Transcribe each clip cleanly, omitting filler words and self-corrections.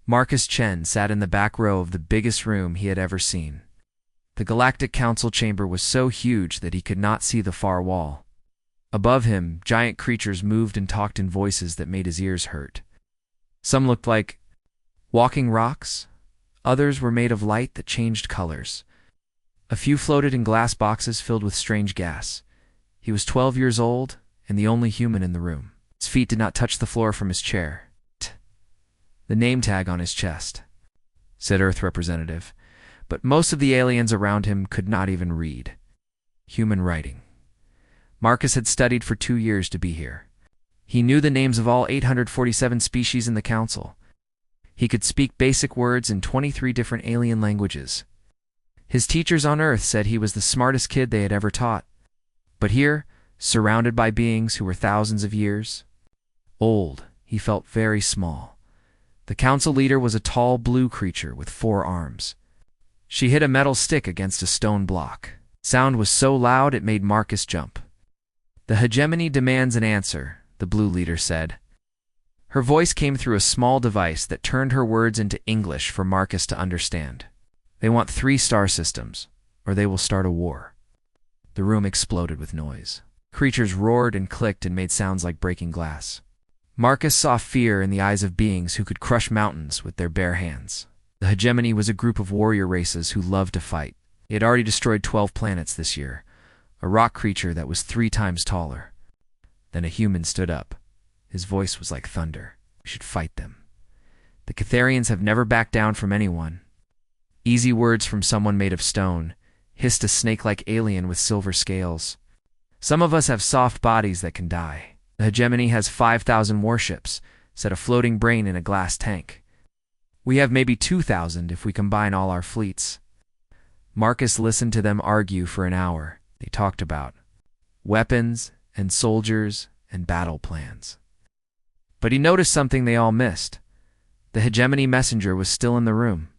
Marcus Chen sat in the back row of the biggest room he had ever seen. The Galactic Council chamber was so huge that he could not see the far wall. Above him, giant creatures moved and talked in voices that made his ears hurt. Some looked like walking rocks. Others were made of light that changed colors. A few floated in glass boxes filled with strange gas. He was 12 years old and the only human in the room. His feet did not touch the floor from his chair. The name tag on his chest, said Earth representative, but most of the aliens around him could not even read. Human writing. Marcus had studied for 2 years to be here. He knew the names of all 847 species in the council. He could speak basic words in 23 different alien languages. His teachers on Earth said he was the smartest kid they had ever taught. But here, surrounded by beings who were thousands of years old, he felt very small. The council leader was a tall blue creature with 4 arms. She hit a metal stick against a stone block. Sound was so loud it made Marcus jump. "The hegemony demands an answer," the blue leader said. Her voice came through a small device that turned her words into English for Marcus to understand. "They want 3 star systems, or they will start a war." The room exploded with noise. Creatures roared and clicked and made sounds like breaking glass. Marcus saw fear in the eyes of beings who could crush mountains with their bare hands. The hegemony was a group of warrior races who loved to fight. It had already destroyed 12 planets this year. A rock creature that was 3 times taller. Then a human stood up. His voice was like thunder. "We should fight them. The Catharians have never backed down from anyone." Easy words from someone made of stone, hissed a snake-like alien with silver scales. "Some of us have soft bodies that can die. The hegemony has 5,000 warships," said a floating brain in a glass tank. "We have maybe 2,000 if we combine all our fleets." Marcus listened to them argue for an hour. They talked about weapons and soldiers and battle plans. But he noticed something they all missed. The hegemony messenger was still in the room.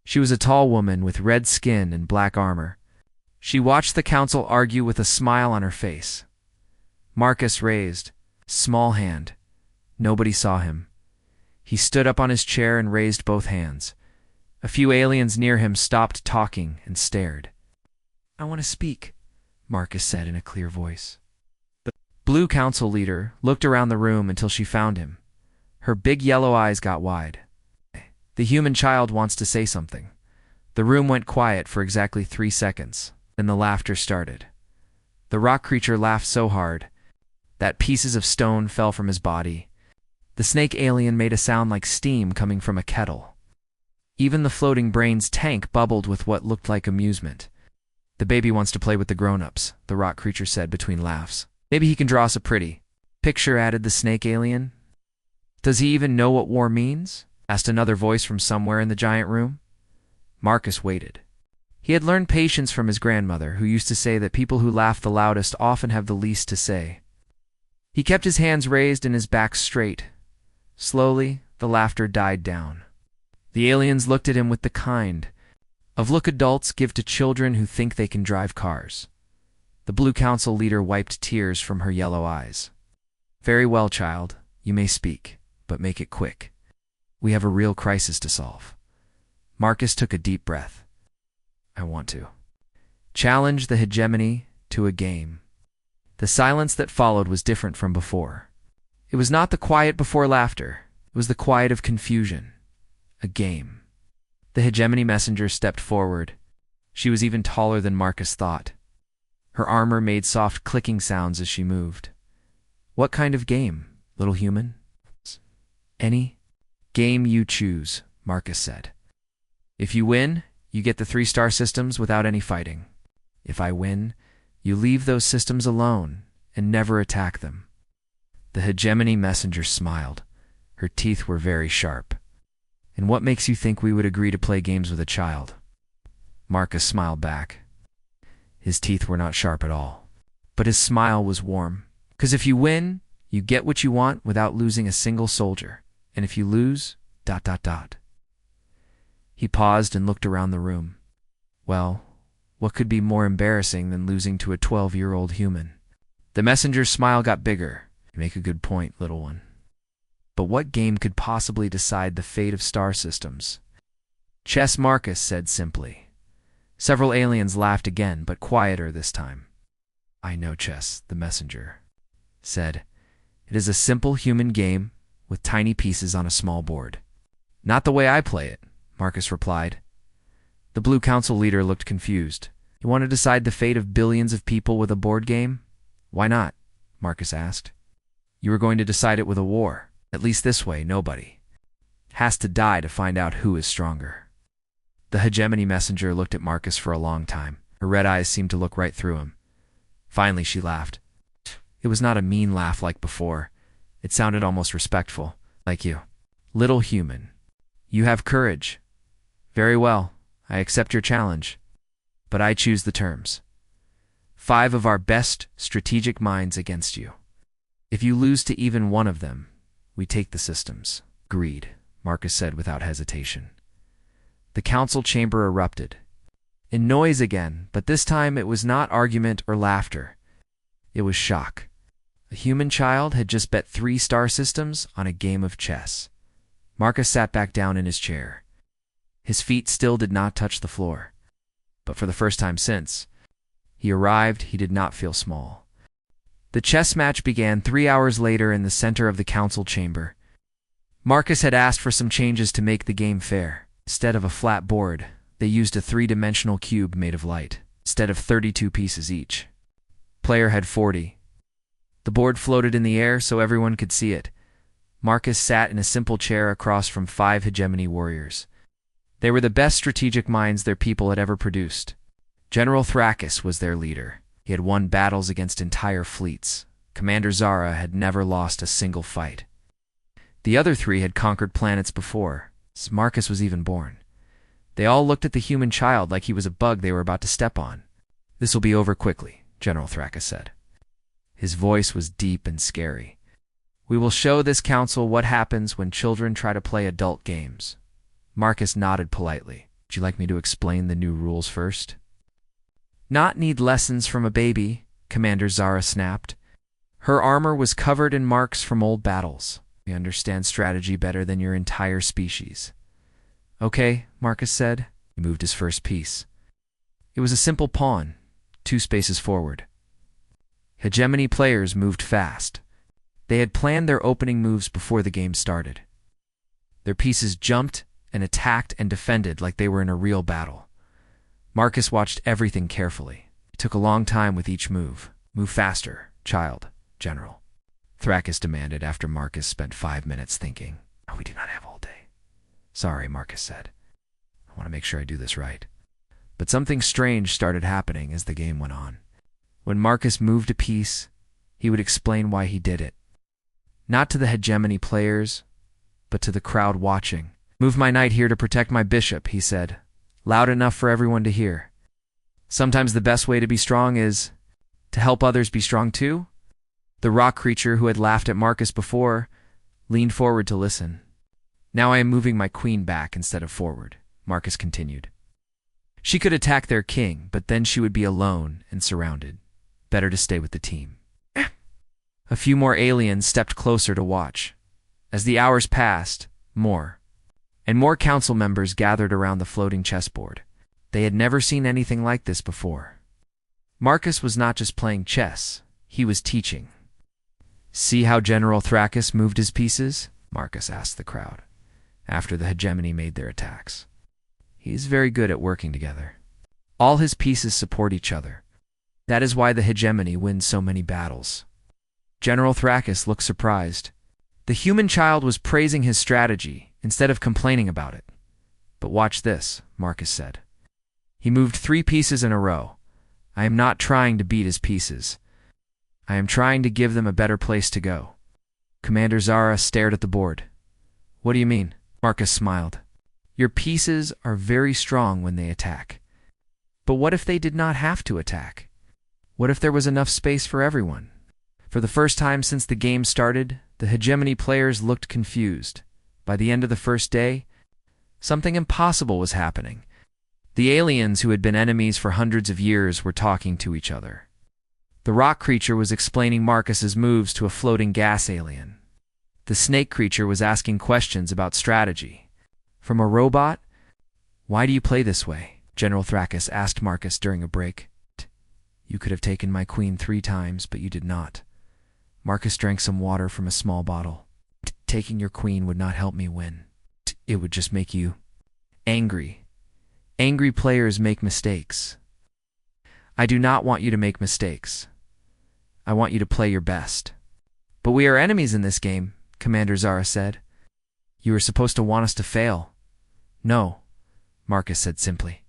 She was a tall woman with red skin and black armor. She watched the council argue with a smile on her face. Marcus raised a small hand. Nobody saw him. He stood up on his chair and raised both hands. A few aliens near him stopped talking and stared. "I want to speak," Marcus said in a clear voice. The blue council leader looked around the room until she found him. Her big yellow eyes got wide. "The human child wants to say something." The room went quiet for exactly 3 seconds. Then the laughter started. The rock creature laughed so hard that pieces of stone fell from his body. The snake alien made a sound like steam coming from a kettle. Even the floating brain's tank bubbled with what looked like amusement. "The baby wants to play with the grown-ups," the rock creature said between laughs. "Maybe he can draw us a pretty picture," added the snake alien. "Does he even know what war means?" asked another voice from somewhere in the giant room. Marcus waited. He had learned patience from his grandmother, who used to say that people who laugh the loudest often have the least to say. He kept his hands raised and his back straight. Slowly, the laughter died down. The aliens looked at him with the kind of look adults give to children who think they can drive cars. The blue council leader wiped tears from her yellow eyes. "Very well, child. You may speak, but make it quick. We have a real crisis to solve." Marcus took a deep breath. "I want to challenge the hegemony to a game." The silence that followed was different from before. It was not the quiet before laughter. It was the quiet of confusion. A game. The hegemony messenger stepped forward. She was even taller than Marcus thought. Her armor made soft clicking sounds as she moved. "What kind of game, little human?" "Any game you choose," Marcus said. "If you win, you get the 3 star systems without any fighting. If I win, you leave those systems alone and never attack them." The hegemony messenger smiled. Her teeth were very sharp. "And what makes you think we would agree to play games with a child?" Marcus smiled back. His teeth were not sharp at all. But his smile was warm. "'Cause if you win, you get what you want without losing a single soldier. And if you lose, ... He paused and looked around the room. Well, what could be more embarrassing than losing to a 12-year-old human? The messenger's smile got bigger. "You make a good point, little one." But what game could possibly decide the fate of star systems? Chess, Marcus said simply. Several aliens laughed again, but quieter this time. I know chess, the messenger said. It is a simple human game with tiny pieces on a small board. Not the way I play it, Marcus replied. The Blue Council leader looked confused. You want to decide the fate of billions of people with a board game? Why not? Marcus asked. You were going to decide it with a war. At least this way, nobody has to die to find out who is stronger. The hegemony messenger looked at Marcus for a long time. Her red eyes seemed to look right through him. Finally, she laughed. It was not a mean laugh like before. It sounded almost respectful, like you. Little human. You have courage. Very well, I accept your challenge. But I choose the terms. 5 of our best strategic minds against you. If you lose to even one of them, we take the systems. Agreed, Marcus said without hesitation. The council chamber erupted. In noise again, but this time it was not argument or laughter. It was shock. A human child had just bet 3 star systems on a game of chess. Marcus sat back down in his chair. His feet still did not touch the floor. But for the first time since he arrived, he did not feel small. The chess match began 3 hours later in the center of the council chamber. Marcus had asked for some changes to make the game fair. Instead of a flat board, they used a 3-dimensional cube made of light, instead of 32 pieces each. Player had 40. The board floated in the air so everyone could see it. Marcus sat in a simple chair across from 5 hegemony warriors. They were the best strategic minds their people had ever produced. General Thrakus was their leader. He had won battles against entire fleets. Commander Zara had never lost a single fight. The other 3 had conquered planets before, since Marcus was even born. They all looked at the human child like he was a bug they were about to step on. This will be over quickly, General Thrakus said. His voice was deep and scary. We will show this council what happens when children try to play adult games. Marcus nodded politely. Would you like me to explain the new rules first? Not need lessons from a baby, Commander Zara snapped. Her armor was covered in marks from old battles. We understand strategy better than your entire species. Okay, Marcus said. He moved his first piece. It was a simple pawn, 2 spaces forward. Hegemony players moved fast. They had planned their opening moves before the game started. Their pieces jumped and attacked and defended like they were in a real battle. Marcus watched everything carefully. It took a long time with each move. Move faster, child, General. Thrakus demanded after Marcus spent 5 minutes thinking. We do not have all day. Sorry, Marcus said. I want to make sure I do this right. But something strange started happening as the game went on. When Marcus moved a piece, he would explain why he did it. Not to the hegemony players, but to the crowd watching. Move my knight here to protect my bishop, he said, loud enough for everyone to hear. Sometimes the best way to be strong is to help others be strong too. The rock creature who had laughed at Marcus before leaned forward to listen. Now I am moving my queen back instead of forward, Marcus continued. She could attack their king, but then she would be alone and surrounded. Better to stay with the team. A few more aliens stepped closer to watch. As the hours passed, more and more council members gathered around the floating chessboard. They had never seen anything like this before. Marcus was not just playing chess, he was teaching. See how General Thrakus moved his pieces? Marcus asked the crowd, after the hegemony made their attacks. He is very good at working together. All his pieces support each other. That is why the hegemony wins so many battles. General Thrakus looked surprised. The human child was praising his strategy instead of complaining about it. But watch this, Marcus said. He moved 3 pieces in a row. I am not trying to beat his pieces. I am trying to give them a better place to go. Commander Zara stared at the board. What do you mean? Marcus smiled. Your pieces are very strong when they attack. But what if they did not have to attack? What if there was enough space for everyone? For the first time since the game started, the hegemony players looked confused. By the end of the first day, something impossible was happening. The aliens who had been enemies for hundreds of years were talking to each other. The rock creature was explaining Marcus's moves to a floating gas alien. The snake creature was asking questions about strategy. From a robot? Why do you play this way? General Thrakus asked Marcus during a break. You could have taken my queen 3 times, but you did not. Marcus drank some water from a small bottle. Taking your queen would not help me win. It would just make you angry. Angry players make mistakes. I do not want you to make mistakes. I want you to play your best. But we are enemies in this game, Commander Zara said. You are supposed to want us to fail. No, Marcus said simply.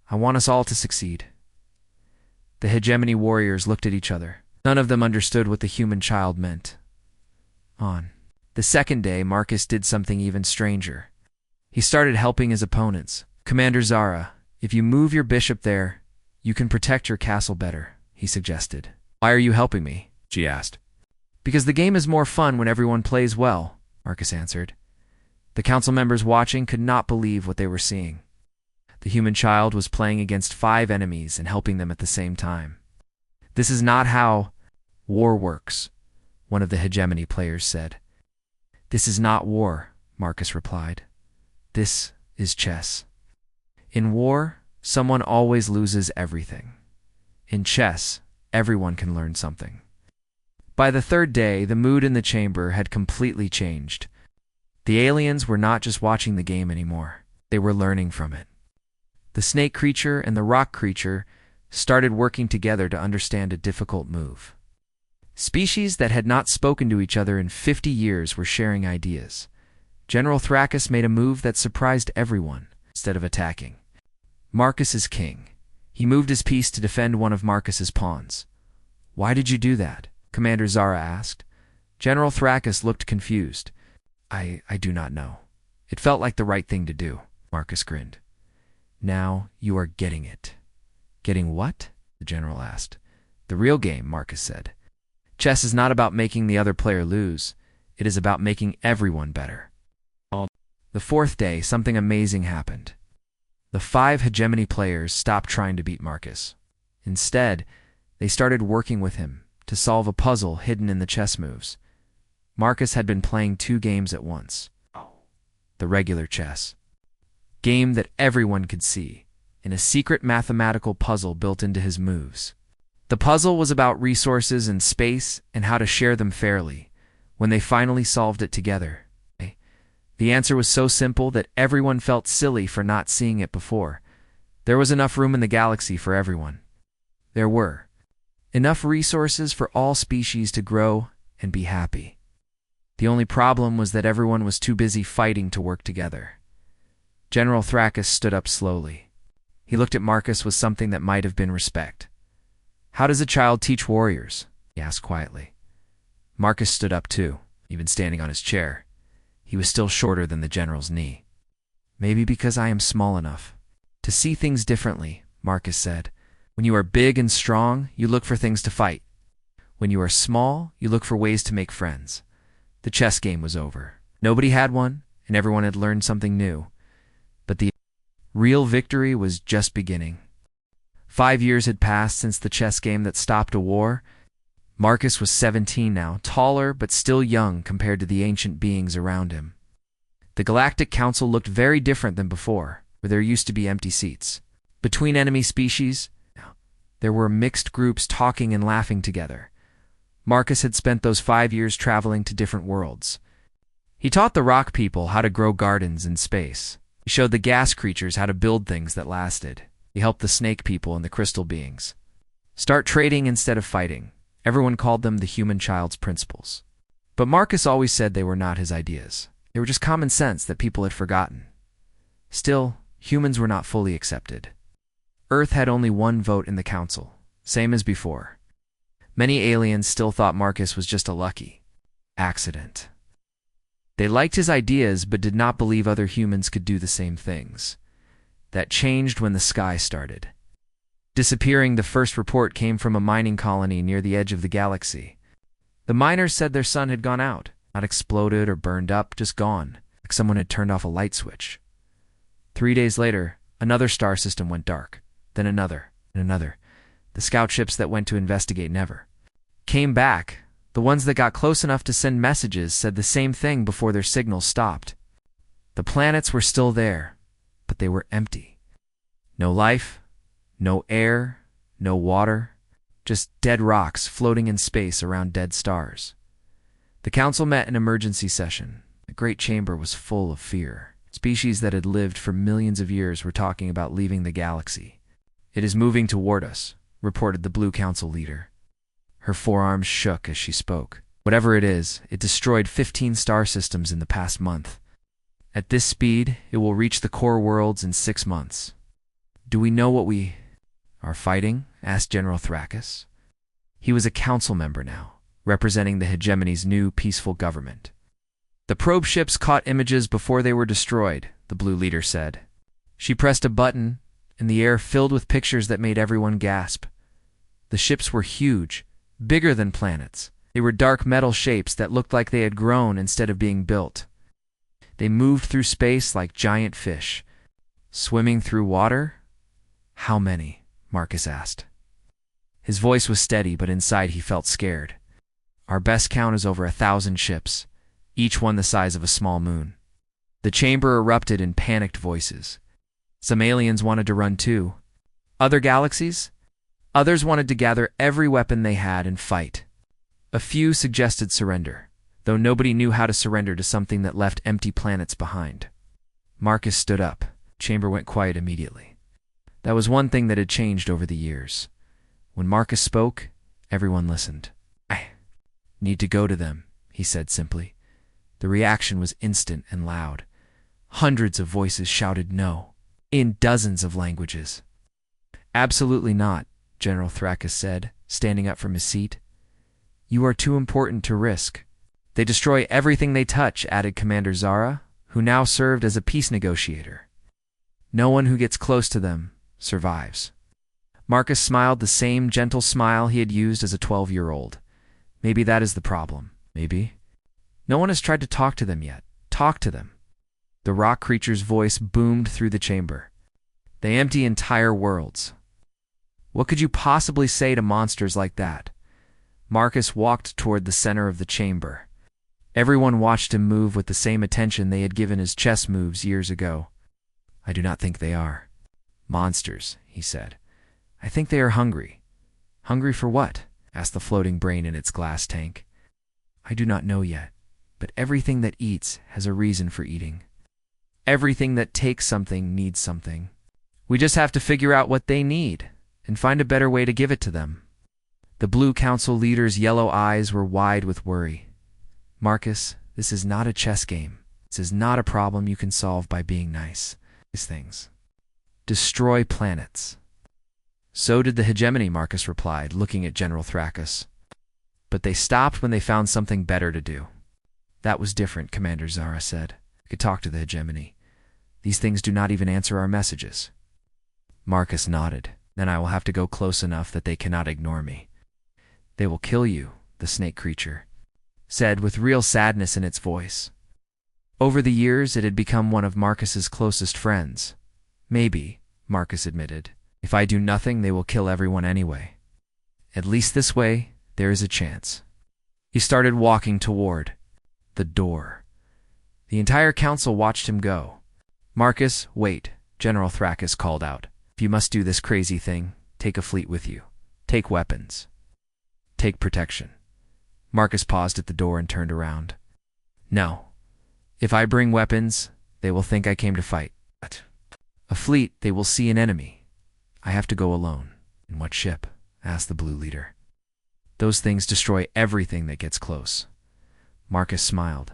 I want us all to succeed. The hegemony warriors looked at each other. None of them understood what the human child meant. On the second day, Marcus did something even stranger. He started helping his opponents. Commander Zara, if you move your bishop there, you can protect your castle better, he suggested. Why are you helping me? She asked. Because the game is more fun when everyone plays well, Marcus answered. The council members watching could not believe what they were seeing. The human child was playing against 5 enemies and helping them at the same time. This is not how war works, one of the hegemony players said. This is not war, Marcus replied. This is chess. In war, someone always loses everything. In chess, everyone can learn something. By the third day, the mood in the chamber had completely changed. The aliens were not just watching the game anymore. They were learning from it. The snake creature and the rock creature started working together to understand a difficult move. Species that had not spoken to each other in 50 years were sharing ideas. General Thrakus made a move that surprised everyone. Instead of attacking, Marcus is king. He moved his piece to defend one of Marcus's pawns. Why did you do that? Commander Zara asked. General Thrakus looked confused. I do not know. It felt like the right thing to do, Marcus grinned. Now you are getting it. Getting what? The general asked. The real game, Marcus said. Chess is not about making the other player lose. It is about making everyone better. The fourth day, something amazing happened. The 5 hegemony players stopped trying to beat Marcus. Instead, they started working with him to solve a puzzle hidden in the chess moves. Marcus had been playing 2 games at once. The regular chess game that everyone could see, and a secret mathematical puzzle built into his moves. The puzzle was about resources and space and how to share them fairly. When they finally solved it together, the answer was so simple that everyone felt silly for not seeing it before. There was enough room in the galaxy for everyone. There were enough resources for all species to grow and be happy. The only problem was that everyone was too busy fighting to work together. General Thrakus stood up slowly. He looked at Marcus with something that might have been respect. How does a child teach warriors? He asked quietly. Marcus stood up too, even standing on his chair. He was still shorter than the general's knee. Maybe because I am small enough to see things differently, Marcus said. When you are big and strong, you look for things to fight. When you are small, you look for ways to make friends. The chess game was over. Nobody had one, and everyone had learned something new. But the real victory was just beginning. 5 years had passed since the chess game that stopped a war. Marcus was 17 now, taller but still young compared to the ancient beings around him. The Galactic Council looked very different than before, where there used to be empty seats. Between enemy species, there were mixed groups talking and laughing together. Marcus had spent those 5 years traveling to different worlds. He taught the rock people how to grow gardens in space. He showed the gas creatures how to build things that lasted. He helped the snake people and the crystal beings start trading instead of fighting. Everyone called them the human child's principles. But Marcus always said they were not his ideas. They were just common sense that people had forgotten. Still, humans were not fully accepted. Earth had only 1 vote in the council, same as before. Many aliens still thought Marcus was just a lucky accident. They liked his ideas but did not believe other humans could do the same things. That changed when the sky started. Disappearing, the first report came from a mining colony near the edge of the galaxy. The miners said their sun had gone out, not exploded or burned up, just gone, like someone had turned off a light switch. 3 days later, another star system went dark, then another, and another. The scout ships that went to investigate never came back. The ones that got close enough to send messages said the same thing before their signals stopped. The planets were still there, but they were empty. No life, no air, no water, just dead rocks floating in space around dead stars. The council met in emergency session. The great chamber was full of fear. Species that had lived for millions of years were talking about leaving the galaxy. "It is moving toward us," reported the Blue Council leader. Her forearms shook as she spoke. "Whatever it is, it destroyed 15 star systems in the past month. At this speed, it will reach the core worlds in 6 months." "Do we know what we are fighting?" asked General Thrakus. He was a council member now, representing the hegemony's new peaceful government. "The probe ships caught images before they were destroyed," the blue leader said. She pressed a button, and the air filled with pictures that made everyone gasp. The ships were huge, bigger than planets. They were dark metal shapes that looked like they had grown instead of being built. They moved through space like giant fish. "Swimming through water? How many?" Marcus asked. His voice was steady, but inside he felt scared. "Our best count is over 1,000 ships, each one the size of a small moon." The chamber erupted in panicked voices. Some aliens wanted to run too. Other galaxies? Others wanted to gather every weapon they had and fight. A few suggested surrender, though nobody knew how to surrender to something that left empty planets behind. Marcus stood up. Chamber went quiet immediately. That was one thing that had changed over the years. When Marcus spoke, everyone listened. "I need to go to them," he said simply. The reaction was instant and loud. Hundreds of voices shouted no, in dozens of languages. "Absolutely not," General Thrakus said, standing up from his seat. "You are too important to risk." "They destroy everything they touch," added Commander Zara, who now served as a peace negotiator. "No one who gets close to them survives." Marcus smiled the same gentle smile he had used as a 12-year-old. "Maybe that is the problem. Maybe. No one has tried to talk to them yet. Talk to them." The rock creature's voice boomed through the chamber. "They empty entire worlds. What could you possibly say to monsters like that?" Marcus walked toward the center of the chamber. Everyone watched him move with the same attention they had given his chess moves years ago. "I do not think they are monsters," he said. "I think they are hungry." "Hungry for what?" asked the floating brain in its glass tank. "I do not know yet, but everything that eats has a reason for eating. Everything that takes something needs something. We just have to figure out what they need and find a better way to give it to them." The Blue Council leader's yellow eyes were wide with worry. "Marcus, this is not a chess game. This is not a problem you can solve by being nice. These things destroy planets." "So did the hegemony," Marcus replied, looking at General Thrakus. "But they stopped when they found something better to do." "That was different," Commander Zara said. "We could talk to the hegemony. These things do not even answer our messages." Marcus nodded. "Then I will have to go close enough that they cannot ignore me." "They will kill you," the snake creature said with real sadness in its voice. Over the years, it had become one of Marcus's closest friends. "Maybe," Marcus admitted. "If I do nothing, they will kill everyone anyway. At least this way, there is a chance." He started walking toward the door. The entire council watched him go. "Marcus, wait," General Thrakus called out. "If you must do this crazy thing, take a fleet with you. Take weapons. Take protection." Marcus paused at the door and turned around. "No. If I bring weapons, they will think I came to fight. But a fleet, they will see an enemy. I have to go alone." "In what ship?" asked the blue leader. "Those things destroy everything that gets close." Marcus smiled.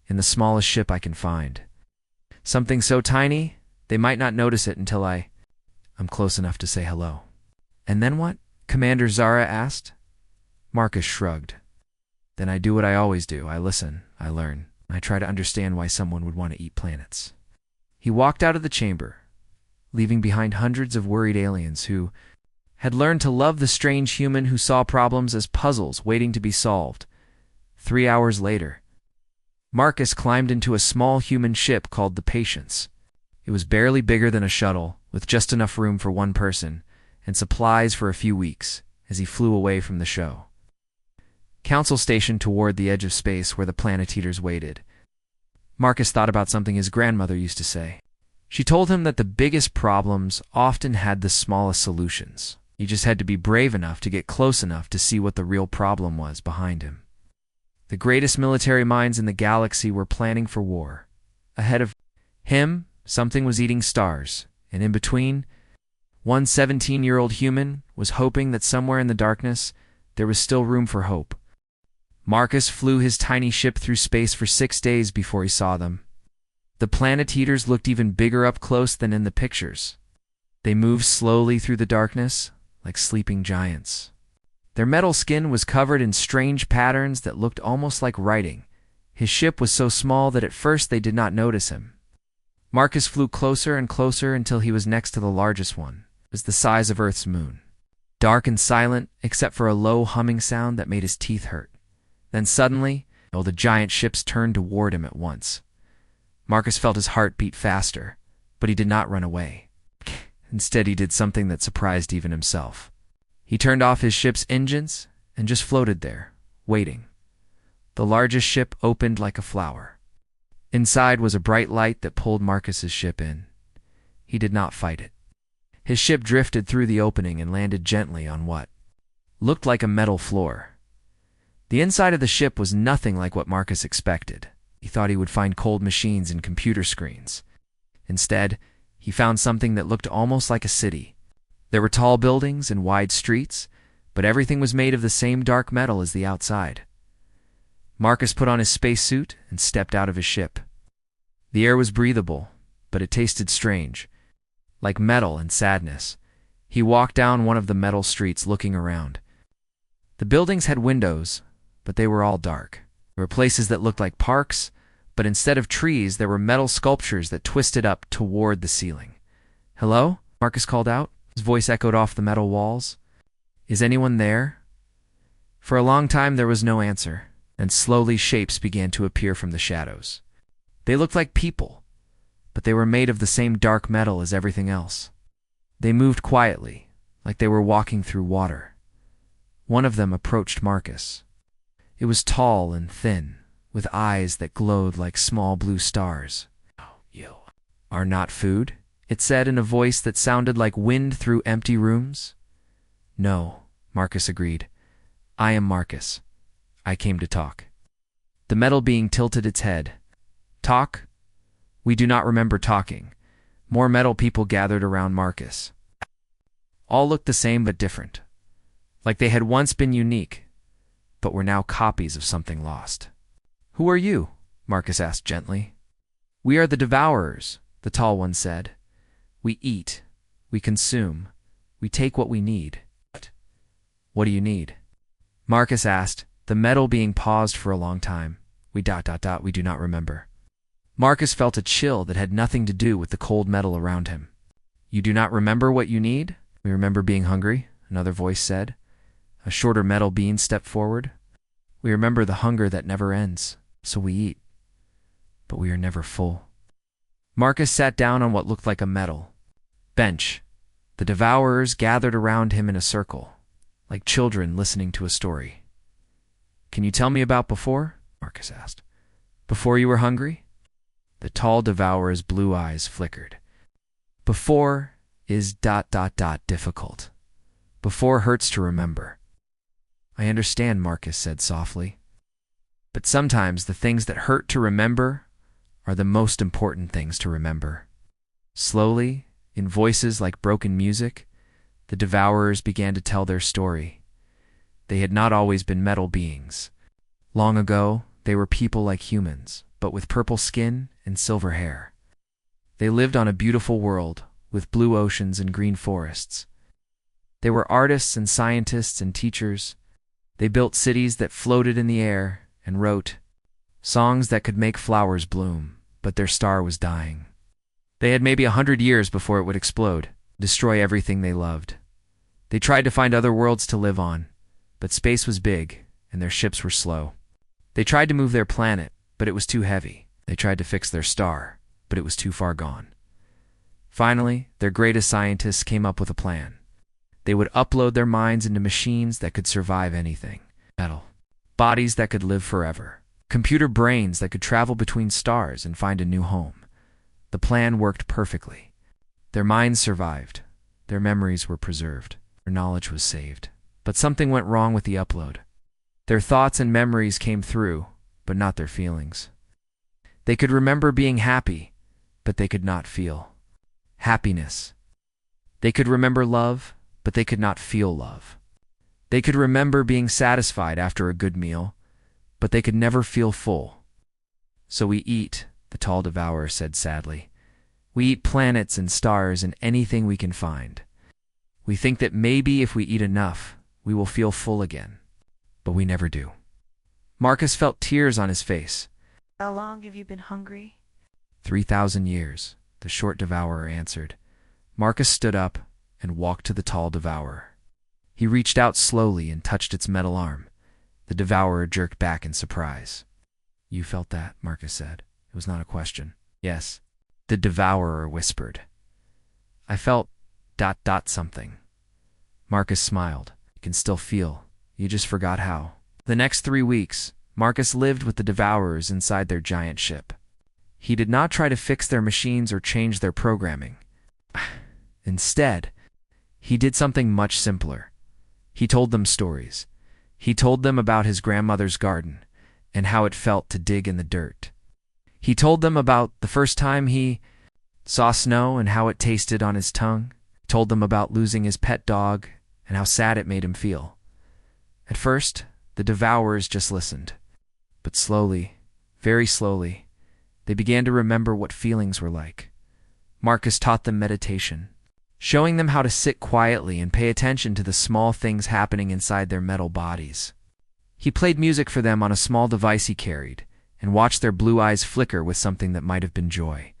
"In the smallest ship I can find. Something so tiny, they might not notice it until I'm close enough to say hello." "And then what?" Commander Zara asked. Marcus shrugged. "Then I do what I always do. I listen, I learn. I try to understand why someone would want to eat planets." He walked out of the chamber, leaving behind hundreds of worried aliens who had learned to love the strange human who saw problems as puzzles waiting to be solved. 3 hours later, Marcus climbed into a small human ship called the Patience. It was barely bigger than a shuttle, with just enough room for one person, and supplies for a few weeks, as he flew away from the show. council station toward the edge of space where the planet eaters waited. Marcus thought about something his grandmother used to say. She told him that the biggest problems often had the smallest solutions. He just had to be brave enough to get close enough to see what the real problem was behind him. The greatest military minds in the galaxy were planning for war. Ahead of him, something was eating stars, and in between, one 17-year-old human was hoping that somewhere in the darkness, there was still room for hope. Marcus flew his tiny ship through space for 6 days before he saw them. The planet eaters looked even bigger up close than in the pictures. They moved slowly through the darkness, like sleeping giants. Their metal skin was covered in strange patterns that looked almost like writing. His ship was so small that at first they did not notice him. Marcus flew closer and closer until he was next to the largest one. It was the size of Earth's moon. Dark and silent, except for a low humming sound that made his teeth hurt. Then suddenly, all the giant ships turned toward him at once. Marcus felt his heart beat faster, but he did not run away. Instead, he did something that surprised even himself. He turned off his ship's engines and just floated there, waiting. The largest ship opened like a flower. Inside was a bright light that pulled Marcus's ship in. He did not fight it. His ship drifted through the opening and landed gently on what looked like a metal floor. The inside of the ship was nothing like what Marcus expected. He thought he would find cold machines and computer screens. Instead, he found something that looked almost like a city. There were tall buildings and wide streets, but everything was made of the same dark metal as the outside. Marcus put on his spacesuit and stepped out of his ship. The air was breathable, but it tasted strange, like metal and sadness. He walked down one of the metal streets looking around. The buildings had windows, but they were all dark. There were places that looked like parks, but instead of trees, there were metal sculptures that twisted up toward the ceiling. "Hello?" Marcus called out. His voice echoed off the metal walls. "Is anyone there?" For a long time there was no answer, and slowly shapes began to appear from the shadows. They looked like people, but they were made of the same dark metal as everything else. They moved quietly, like they were walking through water. One of them approached Marcus. It was tall and thin, with eyes that glowed like small blue stars. "You are not food?" it said in a voice that sounded like wind through empty rooms. "No," Marcus agreed. "I am Marcus. I came to talk." The metal being tilted its head. "Talk? We do not remember talking." More metal people gathered around Marcus. All looked the same but different, like they had once been unique, but were now copies of something lost. "Who are you?" Marcus asked gently. "We are the Devourers," the tall one said. "We eat, we consume, we take what we need." "What do you need?" Marcus asked, the metal being paused for a long time. We do not remember." Marcus felt a chill that had nothing to do with the cold metal around him. "You do not remember what you need?" "We remember being hungry," another voice said. A shorter metal being stepped forward. "We remember the hunger that never ends, so we eat. But we are never full." Marcus sat down on what looked like a metal bench. The Devourers gathered around him in a circle, like children listening to a story. "Can you tell me about before?" Marcus asked. "Before you were hungry?" The tall Devourer's blue eyes flickered. "Before is difficult. Before hurts to remember." "I understand," Marcus said softly. "But sometimes the things that hurt to remember are the most important things to remember." Slowly, in voices like broken music, the Devourers began to tell their story. They had not always been metal beings. Long ago, they were people like humans, but with purple skin and silver hair. They lived on a beautiful world, with blue oceans and green forests. They were artists and scientists and teachers. They built cities that floated in the air and wrote songs that could make flowers bloom, but their star was dying. They had maybe 100 years before it would explode, destroy everything they loved. They tried to find other worlds to live on, but space was big, and their ships were slow. They tried to move their planet, but it was too heavy. They tried to fix their star, but it was too far gone. Finally, their greatest scientists came up with a plan. They would upload their minds into machines that could survive anything. Metal. bodies that could live forever, computer brains that could travel between stars and find a new home. The plan worked perfectly. Their minds survived, their memories were preserved, their knowledge was saved. But something went wrong with the upload. Their thoughts and memories came through, but not their feelings. They could remember being happy, but they could not feel happiness. They could remember love, but they could not feel love. They could remember being satisfied after a good meal, but they could never feel full. So we eat, the tall devourer said sadly. We eat planets and stars and anything we can find. We think that maybe if we eat enough, we will feel full again. But we never do. Marcus felt tears on his face. How long have you been hungry? 3,000 years, the short devourer answered. Marcus stood up and walked to the tall devourer. He reached out slowly and touched its metal arm. The devourer jerked back in surprise. You felt that, Marcus said. It was not a question. Yes, the devourer whispered. I felt ... something. Marcus smiled. You can still feel. You just forgot how. The next 3 weeks, Marcus lived with the devourers inside their giant ship. He did not try to fix their machines or change their programming. Instead, he did something much simpler. He told them stories. He told them about his grandmother's garden and how it felt to dig in the dirt. He told them about the first time he saw snow and how it tasted on his tongue. He told them about losing his pet dog and how sad it made him feel. At first, the devourers just listened. But slowly, very slowly, they began to remember what feelings were like. Marcus taught them meditation, showing them how to sit quietly and pay attention to the small things happening inside their metal bodies. He played music for them on a small device he carried, and watched their blue eyes flicker with something that might have been joy.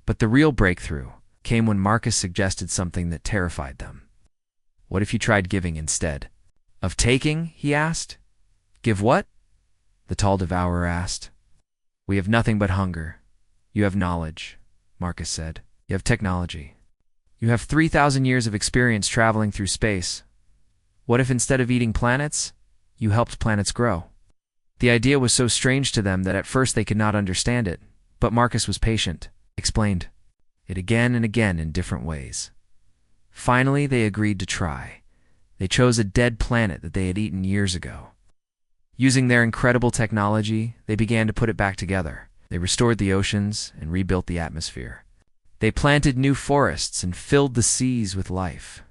But the real breakthrough came when Marcus suggested something that terrified them. What if you tried giving instead of taking? He asked. Give what? The tall devourer asked. We have nothing but hunger. You have knowledge, Marcus said. You have technology. You have 3,000 years of experience traveling through space. What if instead of eating planets, you helped planets grow? The idea was so strange to them that at first they could not understand it, but Marcus was patient, explained it again and again in different ways. Finally, they agreed to try. They chose a dead planet that they had eaten years ago. Using their incredible technology, they began to put it back together. They restored the oceans and rebuilt the atmosphere. They planted new forests and filled the seas with life.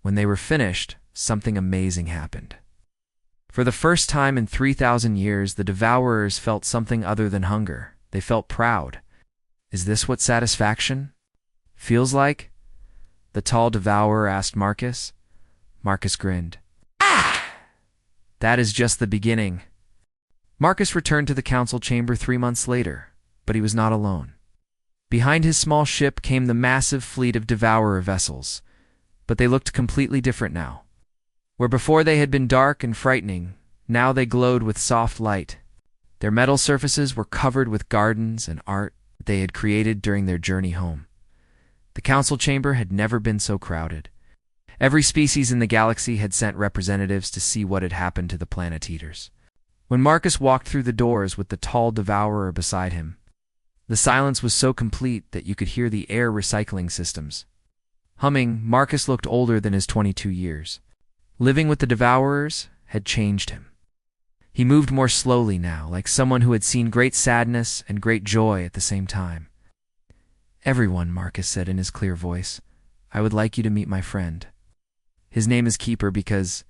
When they were finished, something amazing happened. For the first time in 3,000 years, the devourers felt something other than hunger. They felt proud. Is this what satisfaction feels like? The tall devourer asked Marcus. Marcus grinned. That is just the beginning. Marcus returned to the council chamber 3 months later, but he was not alone. Behind his small ship came the massive fleet of devourer vessels, but they looked completely different now. Where before they had been dark and frightening, now they glowed with soft light. Their metal surfaces were covered with gardens and art that they had created during their journey home. The council chamber had never been so crowded. Every species in the galaxy had sent representatives to see what had happened to the planet eaters. When Marcus walked through the doors with the tall devourer beside him, the silence was so complete that you could hear the air recycling systems humming. Marcus looked older than his 22 years. Living with the devourers had changed him. He moved more slowly now, like someone who had seen great sadness and great joy at the same time. Everyone, Marcus said in his clear voice, I would like you to meet my friend. His name is Keeper because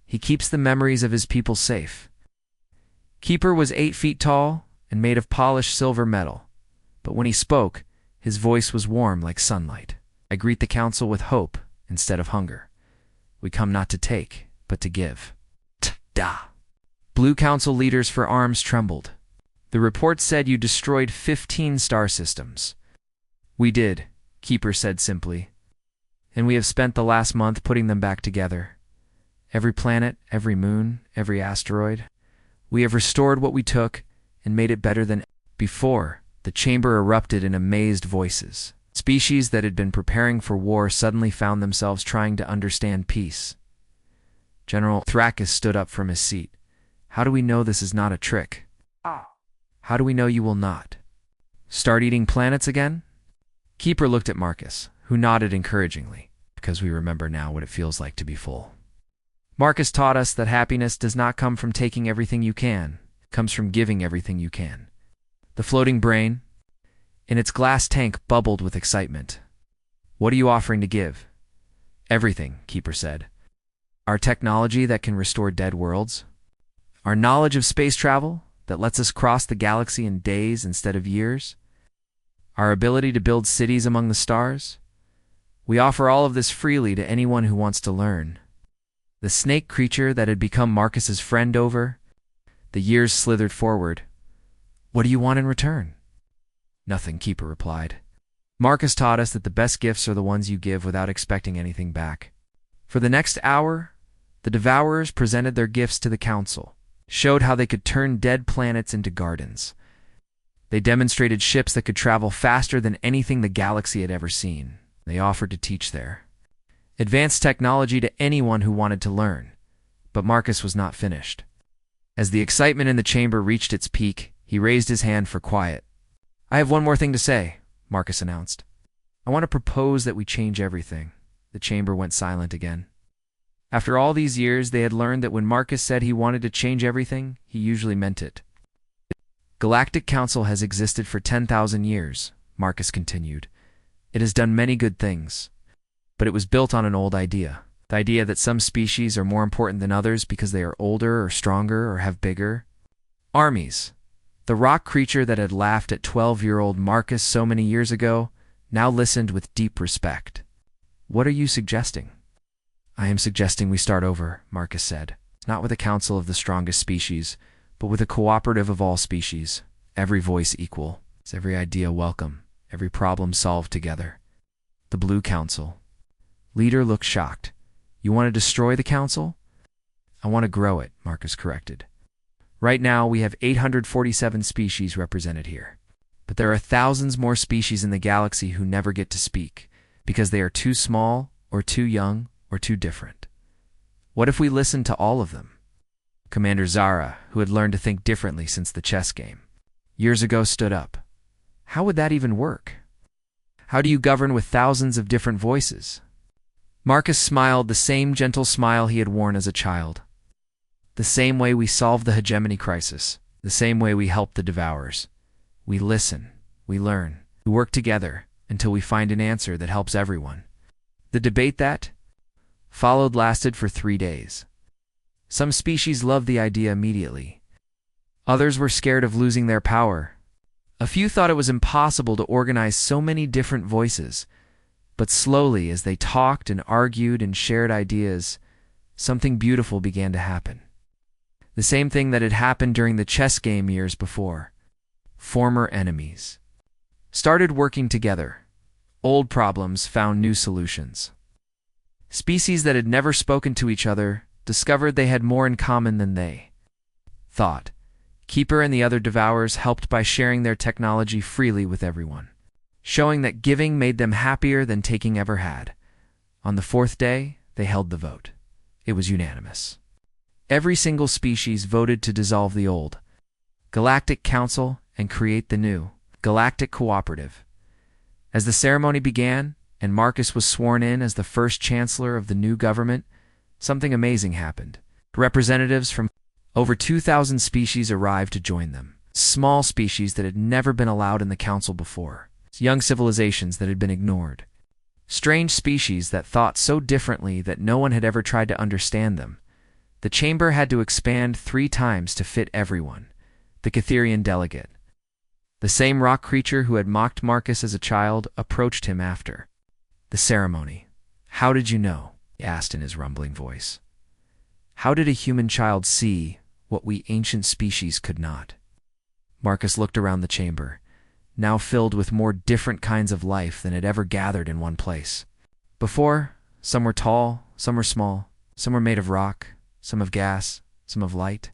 he keeps the memories of his people safe. Keeper was 8 feet tall and made of polished silver metal, but when he spoke, his voice was warm like sunlight. I greet the council with hope instead of hunger. We come not to take, but to give. Ta-da! Blue Council leaders for arms trembled. The report said you destroyed 15 star systems. We did, Keeper said simply. And we have spent the last month putting them back together. Every planet, every moon, every asteroid. We have restored what we took and made it better than before. The chamber erupted in amazed voices. Species that had been preparing for war suddenly found themselves trying to understand peace. General Thrakus stood up from his seat. How do we know this is not a trick? How do we know you will not start eating planets again? Keeper looked at Marcus, who nodded encouragingly, because we remember now what it feels like to be full. Marcus taught us that happiness does not come from taking everything you can. It comes from giving everything you can. The floating brain, in its glass tank, bubbled with excitement. What are you offering to give? Everything, Keeper said. Our technology that can restore dead worlds? Our knowledge of space travel that lets us cross the galaxy in days instead of years? Our ability to build cities among the stars? We offer all of this freely to anyone who wants to learn. The snake creature that had become Marcus's friend over the years slithered forward. What do you want in return? Nothing, Keeper replied. Marcus taught us that the best gifts are the ones you give without expecting anything back. For the next hour, the Devourers presented their gifts to the Council, showed how they could turn dead planets into gardens. They demonstrated ships that could travel faster than anything the galaxy had ever seen. They offered to teach their advanced technology to anyone who wanted to learn. But Marcus was not finished. As the excitement in the chamber reached its peak, he raised his hand for quiet. I have one more thing to say, Marcus announced. I want to propose that we change everything. The chamber went silent again. After all these years, they had learned that when Marcus said he wanted to change everything, he usually meant it. Galactic Council has existed for 10,000 years, Marcus continued. It has done many good things. But it was built on an old idea. The idea that some species are more important than others because they are older or stronger or have bigger armies. The rock creature that had laughed at 12-year-old Marcus so many years ago now listened with deep respect. What are you suggesting? I am suggesting we start over, Marcus said. Not with a council of the strongest species, but with a cooperative of all species. Every voice equal. Every idea welcome. Every problem solved together. The Blue Council. Leader looked shocked. You want to destroy the council? I want to grow it, Marcus corrected. Right now, we have 847 species represented here. But there are thousands more species in the galaxy who never get to speak, because they are too small, or too young, or too different. What if we listened to all of them? Commander Zara, who had learned to think differently since the chess game, years ago stood up. How would that even work? How do you govern with thousands of different voices? Marcus smiled the same gentle smile he had worn as a child. The same way we solved the hegemony crisis, the same way we help the Devourers. We listen, we learn, we work together until we find an answer that helps everyone. The debate that followed lasted for 3 days. Some species loved the idea immediately. Others were scared of losing their power. A few thought it was impossible to organize so many different voices. But slowly, as they talked and argued and shared ideas, something beautiful began to happen. The same thing that had happened during the chess game years before. Former enemies started working together. Old problems found new solutions. Species that had never spoken to each other discovered they had more in common than they thought. Keeper and the other Devourers helped by sharing their technology freely with everyone, showing that giving made them happier than taking ever had. On the 4th day, they held the vote. It was unanimous. Every single species voted to dissolve the old Galactic Council and create the new Galactic Cooperative. As the ceremony began, and Marcus was sworn in as the first chancellor of the new government, something amazing happened. Representatives from over 2,000 species arrived to join them. Small species that had never been allowed in the council before. Young civilizations that had been ignored. Strange species that thought so differently that no one had ever tried to understand them. The chamber had to expand 3 times to fit everyone. The Catherian delegate, the same rock creature who had mocked Marcus as a child, approached him after the ceremony. How did you know? He asked in his rumbling voice. How did a human child see what we ancient species could not? Marcus looked around the chamber, now filled with more different kinds of life than had ever gathered in one place. Before, some were tall, some were small, some were made of rock, some of gas, some of light.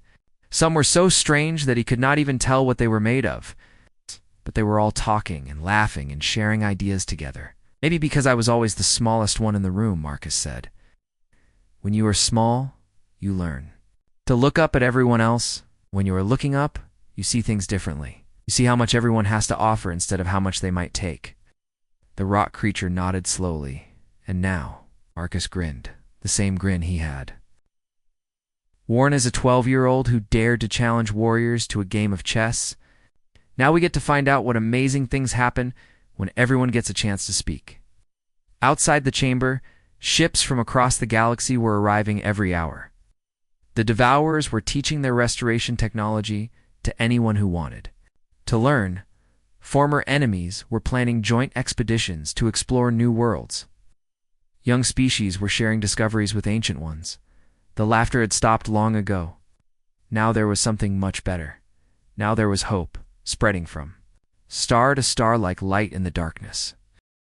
Some were so strange that he could not even tell what they were made of. But they were all talking and laughing and sharing ideas together. Maybe because I was always the smallest one in the room, Marcus said. When you are small, you learn. To look up at everyone else, when you are looking up, you see things differently. You see how much everyone has to offer instead of how much they might take. The rock creature nodded slowly, and now Marcus grinned, the same grin he had. Warren is a 12-year-old who dared to challenge warriors to a game of chess. Now we get to find out what amazing things happen when everyone gets a chance to speak. Outside the chamber, ships from across the galaxy were arriving every hour. The Devourers were teaching their restoration technology to anyone who wanted. To learn, former enemies were planning joint expeditions to explore new worlds. Young species were sharing discoveries with ancient ones. The laughter had stopped long ago. Now there was something much better. Now there was hope, spreading from star to star like light in the darkness.